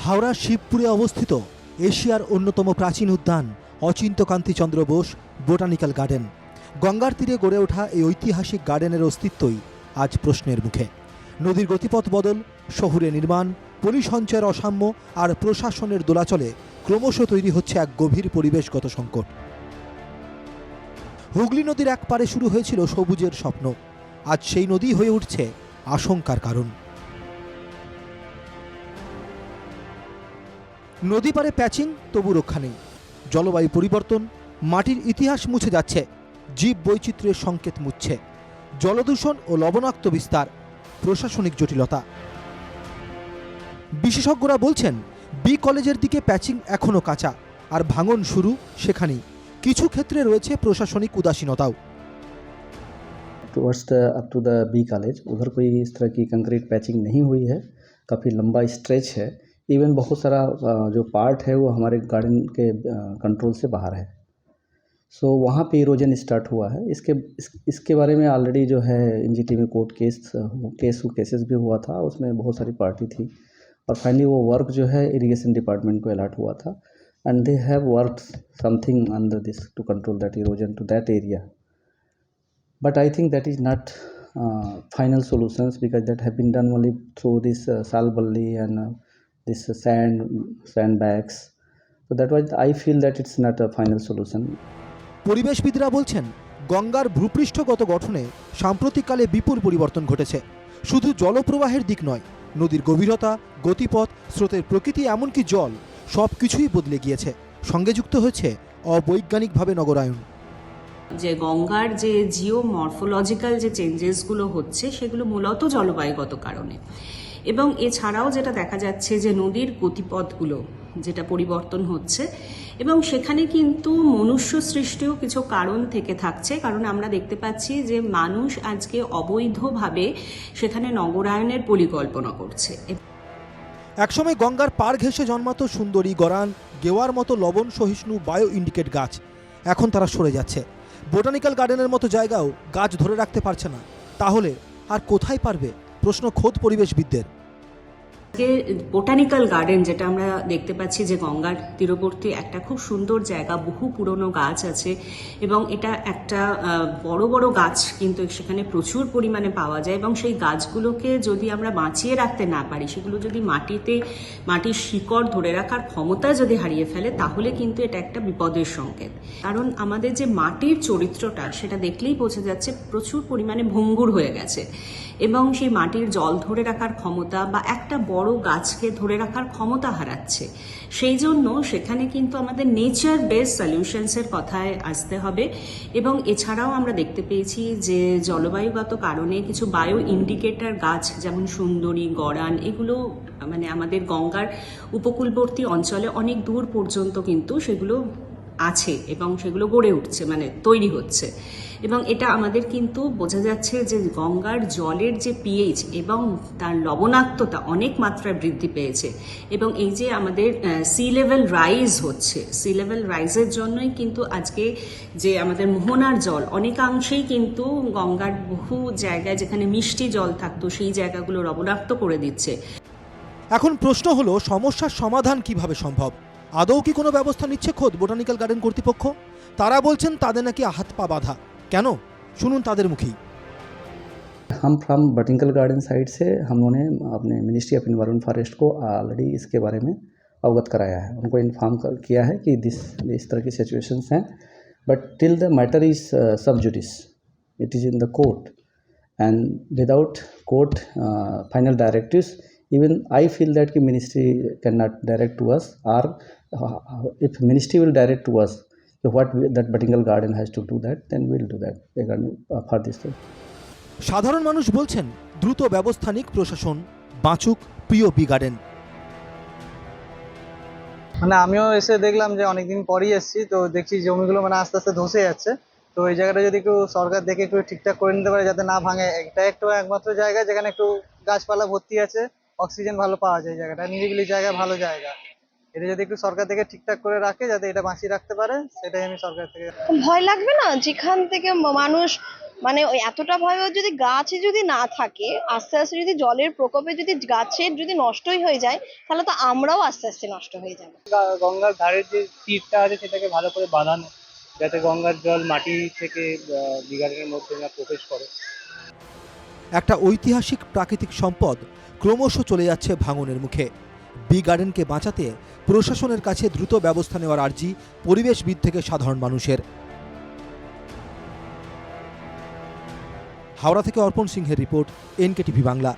হাওড়ার শিবপুরে অবস্থিত এশিয়ার অন্যতম প্রাচীন উদ্যান অচিন্ত্যকান্তিচন্দ্র বোস বোটানিক্যাল গার্ডেন। গঙ্গার তীরে গড়ে ওঠা এই ঐতিহাসিক গার্ডেনের অস্তিত্বই আজ প্রশ্নের মুখে। নদীর গতিপথ বদল, শহুরে নির্মাণ, পলি সঞ্চয়ের অসাম্য আর প্রশাসনের দোলাচলে ক্রমশ তৈরি হচ্ছে এক গভীর পরিবেশগত সংকট। হুগলি নদীর এক পারে শুরু হয়েছিল সবুজের স্বপ্ন, আজ সেই নদী হয়ে উঠছে আশঙ্কার কারণ। নদী পারে প্যাচিং, তবু রক্ষা নেই। জলবায়ু পরিবর্তন, মাটির ইতিহাস মুছে যাচ্ছে, জীব বৈচিত্র্যের সংকেত মুছছে। জলদূষণ ও লবণাক্ত বিস্তার, প্রশাসনিক জটিলতা। বিশেষজ্ঞরা বলছেন বি কলেজের দিকে প্যাচিং এখনও কাঁচা, আর ভাঙন শুরু সেখানেই। কিছু ক্ষেত্রে রয়েছে প্রশাসনিক উদাসীনতাও। Towards up to the B college उधर कोई इस तरह की कंक्रीट पैचिंग नहीं हुई है, काफ़ी लंबा स्ट्रेच है। इवन बहुत सारा जो पार्ट है वो हमारे गार्डन के कंट्रोल से बाहर है। सो वहाँ पे इरोजन स्टार्ट हुआ है। इसके बारे में ऑलरेडी जो है एनजीटी में कोर्ट केसेस भी हुआ था, उसमें बहुत सारी पार्टी थी और फाइनली वो वर्क जो है इरिगेशन डिपार्टमेंट को अलॉट हुआ था and they have worked something under this to control that erosion to that area. But I think that is not final solutions, because that have been done only through this salballi and this sandbags. So that was, I feel that it's not a final solution. পরিবেশবিদরা বলছেন গঙ্গার ভূপৃষ্ঠগত গঠনে সাম্প্রতিককালে বিপুল পরিবর্তন ঘটেছে। শুধু জলপ্রবাহের দিক নয়, নদীর গভীরতা, গতিপথ, স্রোতের প্রকৃতি, এমনকি জল, সব কিছুই বদলে গিয়েছে। সঙ্গে যুক্ত হয়েছে অবৈজ্ঞানিকভাবে নগরায়ন। যে গঙ্গার যে জিও মরফোলজিক্যাল যে চেঞ্জেসগুলো হচ্ছে সেগুলো মূলত জলবায়ুগত কারণে, এবং এছাড়াও যেটা দেখা যাচ্ছে যে নদীর গতিপথগুলো যেটা পরিবর্তন হচ্ছে, এবং সেখানে কিন্তু মনুষ্য সৃষ্টিও কিছু কারণ থেকে থাকছে। কারণ আমরা দেখতে পাচ্ছি যে মানুষ আজকে অবৈধভাবে সেখানে নগরায়নের পরিকল্পনা করছে। একসময় গঙ্গার পাড় ঘেঁষে জন্মাতো সুন্দরী, গরান, গেওয়ার মতো লবণ সহিষ্ণু বায়ো ইন্ডিকেট গাছ, এখন তারা সরে যাচ্ছে। বোটানিক্যাল গার্ডেনের মতো জায়গাও গাছ ধরে রাখতে পারছে না। তাহলে আর কোথায় পারবে? প্রশ্ন খোদ পরিবেশবিদদের। বোটানিক্যাল গার্ডেন যেটা আমরা দেখতে পাচ্ছি যে গঙ্গার তীরবর্তী একটা খুব সুন্দর জায়গা, বহু পুরনো গাছ আছে, এবং এটা একটা বড় বড় গাছ কিন্তু সেখানে প্রচুর পরিমাণে পাওয়া যায়, এবং সেই গাছগুলোকে যদি আমরা বাঁচিয়ে রাখতে না পারি, সেগুলো যদি মাটির শিকড় ধরে রাখার ক্ষমতা যদি হারিয়ে ফেলে, তাহলে কিন্তু এটা একটা বিপদের সংকেত। কারণ আমাদের যে মাটির চরিত্রটা সেটা দেখলেই বোঝা যাচ্ছে প্রচুর পরিমাণে ভঙ্গুর হয়ে গেছে, এবং সেই মাটির জল ধরে রাখার ক্ষমতা বা একটা বড় গাছকে ধরে রাখার ক্ষমতা হারাচ্ছে। সেই জন্য সেখানে কিন্তু আমাদের নেচার বেসড সলিউশনসের কথায় আসতে হবে। এবং এছাড়াও আমরা দেখতে পেয়েছি যে জলবায়ুগত কারণে কিছু বায়ো ইন্ডিকেটর গাছ, যেমন সুন্দরী, গরান, এগুলো মানে আমাদের গঙ্গার উপকূলবর্তী অঞ্চলে অনেক দূর পর্যন্ত কিন্তু সেগুলো আছে এবং সেগুলো গড়ে উঠছে, মানে তৈরি হচ্ছে। এবং এটা আমাদের কিন্তু বোঝা যাচ্ছে যে গঙ্গার জলের যে পিএইচ এবং তার লবণাক্ততা অনেক মাত্রায় বৃদ্ধি পেয়েছে, এবং এই যে আমাদের সি লেভেল রাইজ হচ্ছে, সি লেভেল রাইজের জন্যই কিন্তু আজকে যে আমাদের মোহনার জল অনেকাংশেই কিন্তু গঙ্গার বহু জায়গায় যেখানে মিষ্টি জল থাকতো সেই জায়গাগুলো লবণাক্ত করে দিচ্ছে। এখন প্রশ্ন হলো, সমস্যার সমাধান কিভাবে সম্ভব? আদৌ কি কোনো ব্যবস্থা নিচ্ছে খোদ বোটানিক্যাল গার্ডেন কর্তৃপক্ষ? তারা বলছেন তাদের নাকি হাত পা বাঁধা। কেন? শুনুন তাদের মুখেই। हम फ्रॉम बोटेनिकल गार्डन साइड से हम लोगों ने अपने मिनिस्ट्री ऑफ एनवायरनमेंट फॉरेस्ट को ऑलरेडी इसके बारे में अवगत कराया है, उनको इन्फॉर्म किया है कि इस तरह की सिचुएशंस हैं, but till the matter is sub judice, it is in the court, and without court final directives, even I feel that कि ministry cannot direct to us, or if ministry will direct to us what that botanical garden has to do that, then we'll do that for this thing. সাধারণ মানুষ বলছেন দ্রুত ব্যবস্থা নিক প্রশাসন, বাঁচুক প্রিয় B garden. মানে আমিও এসে দেখলাম যে অনেকদিন পরই এসেছি, তো দেখছি জমিগুলো মানে আস্তে আস্তে ধসে যাচ্ছে। তো এই জায়গাটা যদি একটু সরকার দেখে একটু ঠিকঠাক করে নিতে পারে যাতে না ভাঙে, এটা একটু একমাত্র জায়গা যেখানে একটু গাছপালা ভর্তি আছে, অক্সিজেন ভালো পাওয়া যায়, জায়গাটা নিরিবিলি জায়গা, ভালো জায়গা। এটা যদি একটু সরকার থেকে ঠিকঠাক করে রাখে যাতে এটা বাঁচিয়ে রাখতে পারে, সেটাই আমি সরকার থেকে। ভয় লাগবে না? যেখান থেকে মানুষ মানে ওই এতটা ভয়াবহ, যদি গাছই যদি না থাকে, আস্তে আস্তে যদি জলের প্রকোপে যদি গাছের যদি নষ্টই হয়ে যায়, তাহলে তো আমরাও আস্তে আস্তে নষ্ট হয়ে যাবো। গঙ্গার ধারের যে তীরটা আছে সেটাকে ভালো করে বাঁধানো, যাতে গঙ্গার জল মাটি থেকে বি গার্ডেনের মধ্যে না প্রবেশ করে। একটা ঐতিহাসিক প্রাকৃতিক সম্পদ ক্রমশ চলে যাচ্ছে ভাঙনের মুখে। বি গার্ডেনকে বাঁচাতে প্রশাসনের কাছে দ্রুত ব্যবস্থা নেওয়ার আর্জি পরিবেশবিদ থেকে সাধারণ মানুষের। হাওড়া থেকে অর্পণ সিংহের রিপোর্ট, NKTV বাংলা।